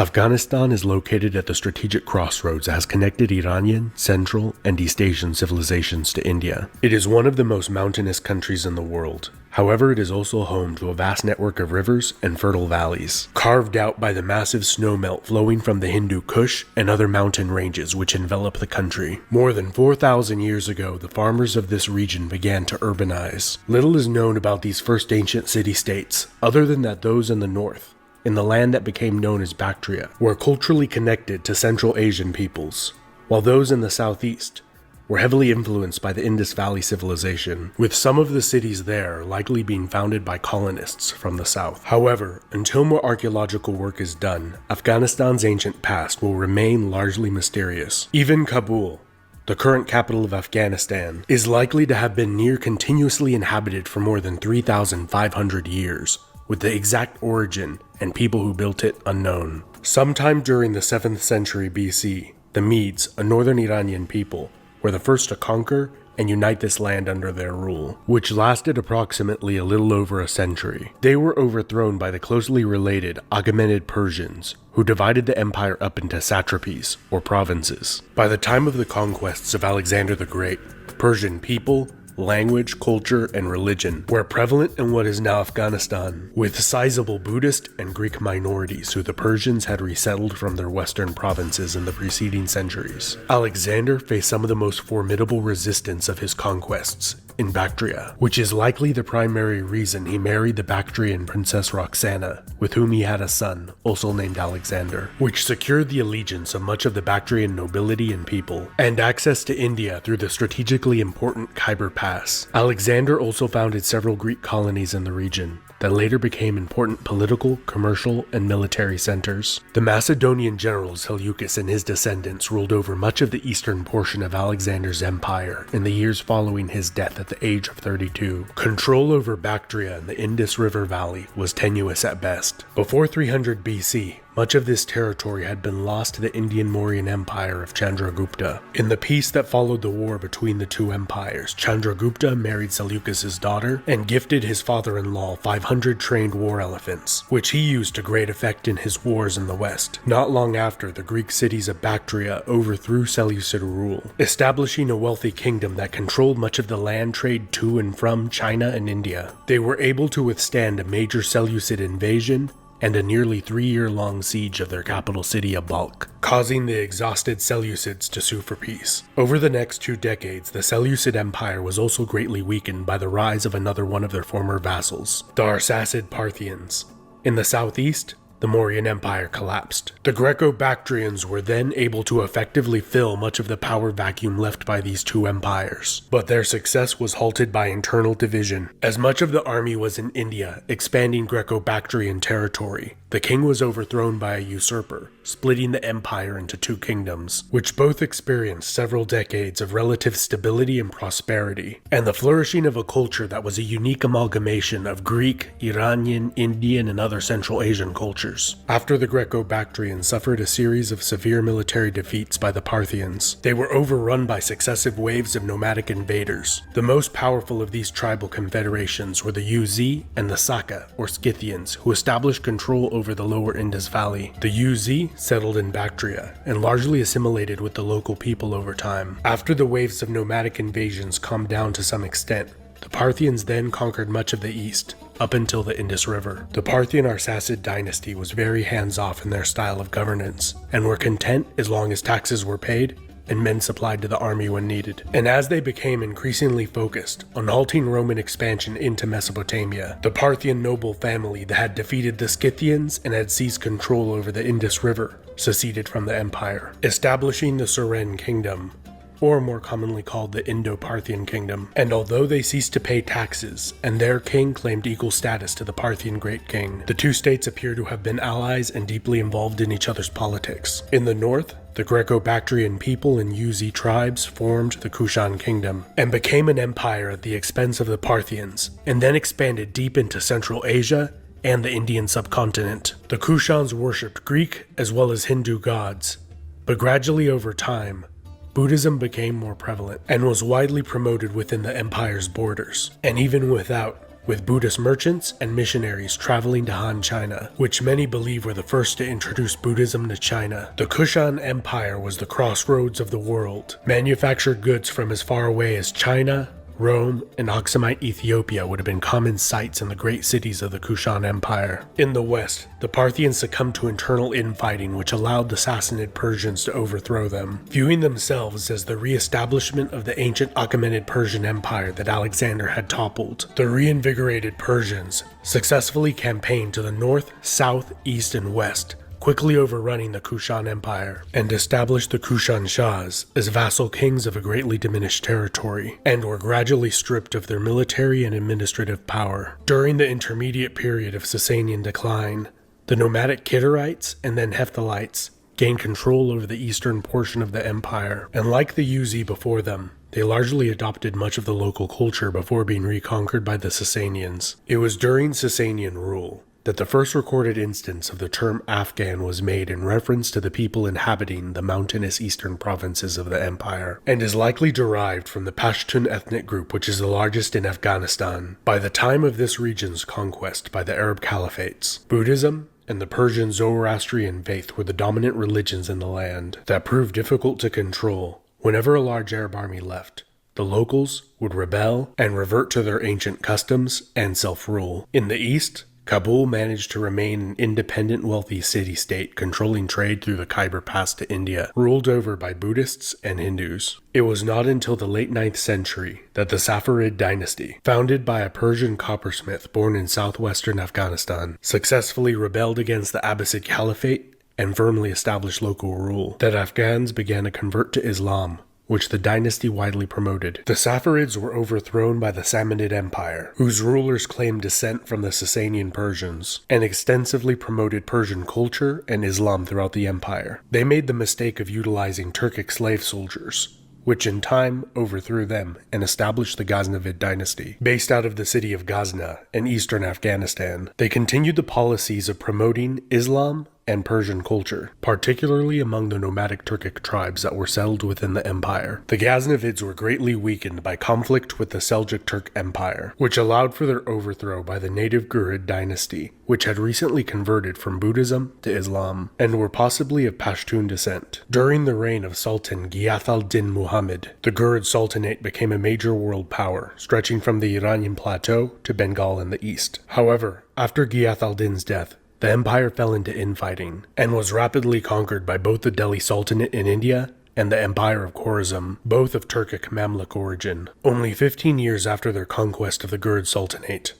Afghanistan is located at the strategic crossroads that has connected Iranian, Central, and East Asian civilizations to India. It is one of the most mountainous countries in the world. However, it is also home to a vast network of rivers and fertile valleys, carved out by the massive snowmelt flowing from the Hindu Kush and other mountain ranges which envelop the country. More than 4,000 years ago, the farmers of this region began to urbanize. Little is known about these first ancient city-states, other than that those in the north, in the land that became known as Bactria, were culturally connected to Central Asian peoples, while those in the southeast were heavily influenced by the Indus Valley civilization, with some of the cities there likely being founded by colonists from the south. However, until more archaeological work is done, Afghanistan's ancient past will remain largely mysterious. Even Kabul, the current capital of Afghanistan, is likely to have been near continuously inhabited for more than 3,500 years, with the exact origin and people who built it unknown. Sometime during the 7th century BC, the Medes, a northern Iranian people, were the first to conquer and unite this land under their rule, which lasted approximately a little over a century. They were overthrown by the closely related Achaemenid Persians, who divided the empire up into satrapies, or provinces. By the time of the conquests of Alexander the Great, Persian people, language, culture, and religion were prevalent in what is now Afghanistan, with sizable Buddhist and Greek minorities who the Persians had resettled from their western provinces in the preceding centuries. Alexander faced some of the most formidable resistance of his conquests in Bactria, which is likely the primary reason he married the Bactrian princess Roxana, with whom he had a son, also named Alexander, which secured the allegiance of much of the Bactrian nobility and people, and access to India through the strategically important Khyber Pass. Alexander also founded several Greek colonies in the region that later became important political, commercial, and military centers. The Macedonian general Seleucus and his descendants ruled over much of the eastern portion of Alexander's empire in the years following his death at the age of 32. Control over Bactria and the Indus River Valley was tenuous at best. Before 300 BC, much of this territory had been lost to the Indian Mauryan Empire of Chandragupta. In the peace that followed the war between the two empires, Chandragupta married Seleucus's daughter and gifted his father-in-law 500 trained war elephants, which he used to great effect in his wars in the west. Not long after, the Greek cities of Bactria overthrew Seleucid rule, establishing a wealthy kingdom that controlled much of the land trade to and from China and India. They were able to withstand a major Seleucid invasion and a nearly 3-year-long siege of their capital city of Balkh, causing the exhausted Seleucids to sue for peace. Over the next 2 decades, the Seleucid Empire was also greatly weakened by the rise of another one of their former vassals, the Arsacid Parthians. In the southeast, the Mauryan Empire collapsed. The Greco-Bactrians were then able to effectively fill much of the power vacuum left by these two empires, but their success was halted by internal division. As much of the army was in India, expanding Greco-Bactrian territory, the king was overthrown by a usurper, splitting the empire into 2 kingdoms, which both experienced several decades of relative stability and prosperity, and the flourishing of a culture that was a unique amalgamation of Greek, Iranian, Indian, and other Central Asian cultures. After the Greco-Bactrians suffered a series of severe military defeats by the Parthians, they were overrun by successive waves of nomadic invaders. The most powerful of these tribal confederations were the Uz and the Saka, or Scythians, who established control over the lower Indus Valley. The Uz settled in Bactria and largely assimilated with the local people over time. After the waves of nomadic invasions calmed down to some extent, the Parthians then conquered much of the east, up until the Indus River. The Parthian Arsacid dynasty was very hands-off in their style of governance, and were content as long as taxes were paid and men supplied to the army when needed. And as they became increasingly focused on halting Roman expansion into Mesopotamia, the Parthian noble family that had defeated the Scythians and had seized control over the Indus River seceded from the empire, establishing the Suren kingdom, or more commonly called the Indo-Parthian kingdom. And although they ceased to pay taxes, and their king claimed equal status to the Parthian great king, the two states appear to have been allies and deeply involved in each other's politics. In the north, the Greco-Bactrian people and Uz tribes formed the Kushan kingdom, and became an empire at the expense of the Parthians, and then expanded deep into Central Asia and the Indian subcontinent. The Kushans worshipped Greek as well as Hindu gods, but gradually over time, Buddhism became more prevalent and was widely promoted within the empire's borders. And even without, with Buddhist merchants and missionaries traveling to Han China, which many believe were the first to introduce Buddhism to China. The Kushan Empire was the crossroads of the world. Manufactured goods from as far away as China, Rome, and Aksumite Ethiopia would have been common sights in the great cities of the Kushan Empire. In the west, the Parthians succumbed to internal infighting which allowed the Sassanid Persians to overthrow them. Viewing themselves as the re-establishment of the ancient Achaemenid Persian Empire that Alexander had toppled, the reinvigorated Persians successfully campaigned to the north, south, east, and west, quickly overrunning the Kushan Empire, and established the Kushan Shahs as vassal kings of a greatly diminished territory, and were gradually stripped of their military and administrative power. During the intermediate period of Sasanian decline, the nomadic Kidarites and then Hephthalites gained control over the eastern portion of the empire, and like the Yuezhi before them, they largely adopted much of the local culture before being reconquered by the Sasanians. It was during Sasanian rule that the first recorded instance of the term Afghan was made in reference to the people inhabiting the mountainous eastern provinces of the empire, and is likely derived from the Pashtun ethnic group, which is the largest in Afghanistan. By the time of this region's conquest by the Arab caliphates, Buddhism and the Persian Zoroastrian faith were the dominant religions in the land that proved difficult to control. Whenever a large Arab army left, the locals would rebel and revert to their ancient customs and self-rule. In the east, Kabul managed to remain an independent, wealthy city-state controlling trade through the Khyber Pass to India, ruled over by Buddhists and Hindus. It was not until the late 9th century that the Safavid dynasty, founded by a Persian coppersmith born in southwestern Afghanistan, successfully rebelled against the Abbasid Caliphate and firmly established local rule, that Afghans began to convert to Islam, which the dynasty widely promoted. The Safavids were overthrown by the Sassanid Empire, whose rulers claimed descent from the Sasanian Persians, and extensively promoted Persian culture and Islam throughout the empire. They made the mistake of utilizing Turkic slave soldiers, which in time overthrew them and established the Ghaznavid dynasty. Based out of the city of Ghazna in eastern Afghanistan, they continued the policies of promoting Islam and Persian culture, particularly among the nomadic Turkic tribes that were settled within the empire. The Ghaznavids were greatly weakened by conflict with the Seljuk Turk Empire, which allowed for their overthrow by the native Ghurid dynasty, which had recently converted from Buddhism to Islam, and were possibly of Pashtun descent. During the reign of Sultan Ghiyath al-Din Muhammad, the Ghurid Sultanate became a major world power, stretching from the Iranian plateau to Bengal in the east. However, after Ghiyath al-Din's death, the empire fell into infighting, and was rapidly conquered by both the Delhi Sultanate in India and the Empire of Khwarazm, both of Turkic Mamluk origin. Only 15 years after their conquest of the Ghurid Sultanate,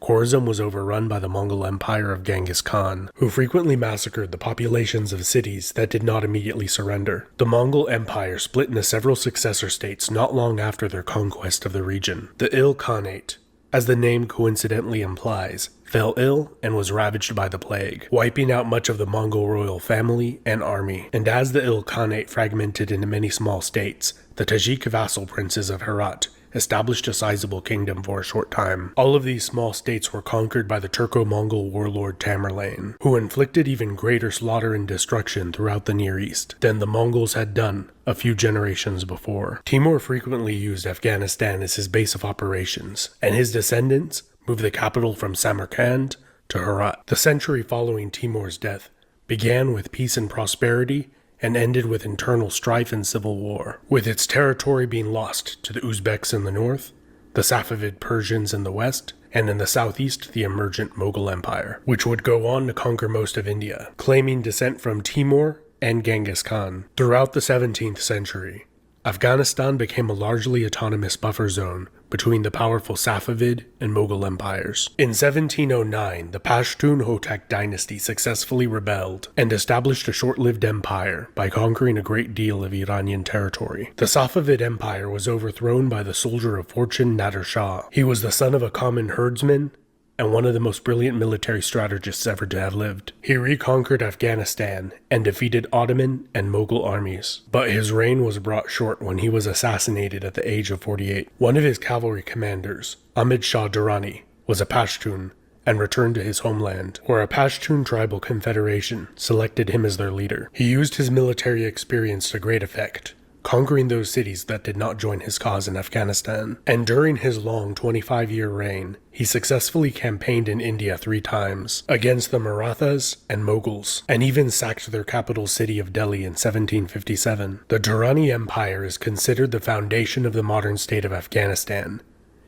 Khwarazm was overrun by the Mongol Empire of Genghis Khan, who frequently massacred the populations of cities that did not immediately surrender. The Mongol Empire split into several successor states not long after their conquest of the region. The ilkhanate, as the name coincidentally implies, fell ill and was ravaged by the plague, wiping out much of the Mongol royal family and army. And as the ilkhanate fragmented into many small states, the Tajik vassal princes of Herat established a sizable kingdom for a short time. All of these small states were conquered by the Turco-Mongol warlord Tamerlane, who inflicted even greater slaughter and destruction throughout the Near East than the Mongols had done a few generations before. Timur frequently used Afghanistan as his base of operations, and his descendants moved the capital from Samarkand to Herat. The century following Timur's death began with peace and prosperity and ended with internal strife and civil war, with its territory being lost to the Uzbeks in the north, the Safavid Persians in the west, and in the southeast the emergent Mughal Empire, which would go on to conquer most of India, claiming descent from Timur and Genghis Khan. Throughout the 17th century, Afghanistan became a largely autonomous buffer zone between the powerful Safavid and Mughal empires. In 1709, the Pashtun Hotak dynasty successfully rebelled and established a short-lived empire by conquering a great deal of Iranian territory. The Safavid Empire was overthrown by the soldier of fortune Nader Shah. He was the son of a common herdsman and one of the most brilliant military strategists ever to have lived. He reconquered Afghanistan and defeated Ottoman and Mughal armies, but his reign was brought short when he was assassinated at the age of 48. One of his cavalry commanders, Ahmed Shah Durrani, was a Pashtun and returned to his homeland, where a Pashtun tribal confederation selected him as their leader. He used his military experience to great effect, conquering those cities that did not join his cause in Afghanistan. And during his long 25-year reign, he successfully campaigned in India 3 times against the Marathas and Mughals, and even sacked their capital city of Delhi in 1757. The Durrani Empire is considered the foundation of the modern state of Afghanistan,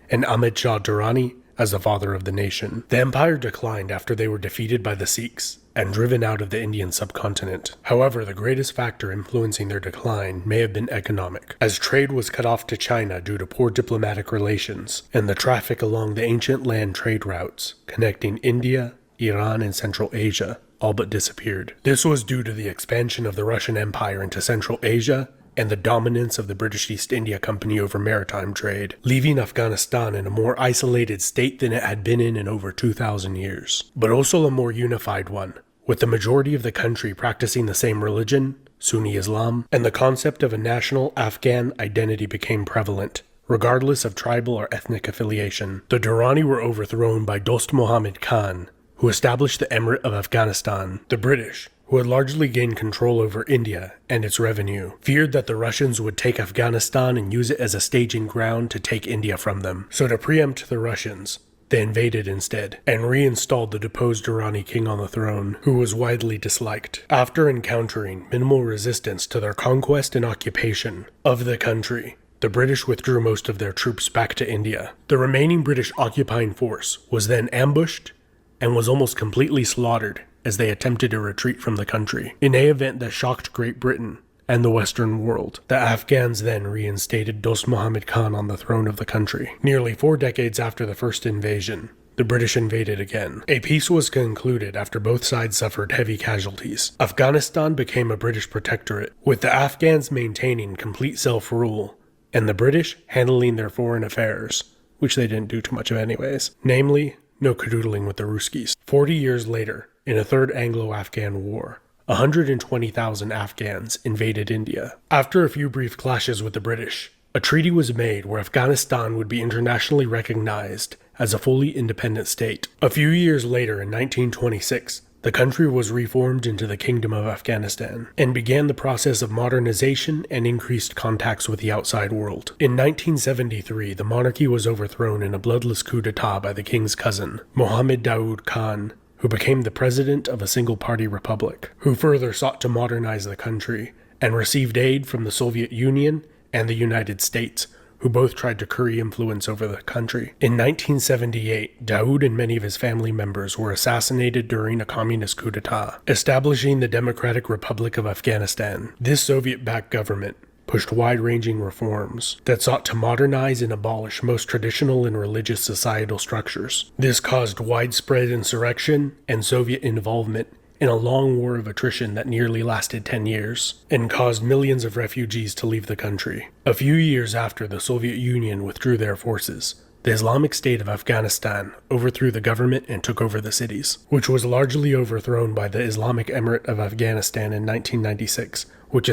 and Ahmed Shah Durrani as the father of the nation. The empire declined after they were defeated by the Sikhs and driven out of the Indian subcontinent. However, the greatest factor influencing their decline may have been economic, as trade was cut off to China due to poor diplomatic relations, and the traffic along the ancient land trade routes connecting India, Iran, and Central Asia all but disappeared. This was due to the expansion of the Russian Empire into Central Asia and the dominance of the British East India Company over maritime trade, leaving Afghanistan in a more isolated state than it had been in over 2,000 years, but also a more unified one, with the majority of the country practicing the same religion, Sunni Islam, and the concept of a national Afghan identity became prevalent, regardless of tribal or ethnic affiliation. The Durrani were overthrown by Dost Muhammad Khan, who established the Emirate of Afghanistan. The British, who had largely gained control over India and its revenue, feared that the Russians would take Afghanistan and use it as a staging ground to take India from them. So to preempt the Russians, they invaded instead, and reinstalled the deposed Durrani king on the throne, who was widely disliked. After encountering minimal resistance to their conquest and occupation of the country, the British withdrew most of their troops back to India. The remaining British occupying force was then ambushed and was almost completely slaughtered as they attempted to retreat from the country. In an event that shocked Great Britain and the Western world, the Afghans then reinstated Dost Muhammad Khan on the throne of the country. Nearly 4 decades after the first invasion, the British invaded again. A peace was concluded after both sides suffered heavy casualties. Afghanistan became a British protectorate, with the Afghans maintaining complete self-rule, and the British handling their foreign affairs, which they didn't do too much of anyways. Namely, no canoodling with the Ruskies. 40 years later, in a third Anglo-Afghan war, 120,000 Afghans invaded India. After a few brief clashes with the British, a treaty was made where Afghanistan would be internationally recognized as a fully independent state. A few years later, in 1926, the country was reformed into the Kingdom of Afghanistan and began the process of modernization and increased contacts with the outside world. In 1973, the monarchy was overthrown in a bloodless coup d'etat by the king's cousin, Mohammed Daoud Khan, who became the president of a single-party republic, who further sought to modernize the country and received aid from the Soviet Union and the United States, who both tried to curry influence over the country. In 1978, Daoud and many of his family members were assassinated during a communist coup d'etat, establishing the Democratic Republic of Afghanistan. This Soviet-backed government pushed wide-ranging reforms that sought to modernize and abolish most traditional and religious societal structures. This caused widespread insurrection and Soviet involvement in a long war of attrition that nearly lasted 10 years, and caused millions of refugees to leave the country. A few years after the Soviet Union withdrew their forces, the Islamic State of Afghanistan overthrew the government and took over the cities, which was largely overthrown by the Islamic Emirate of Afghanistan in 1996, which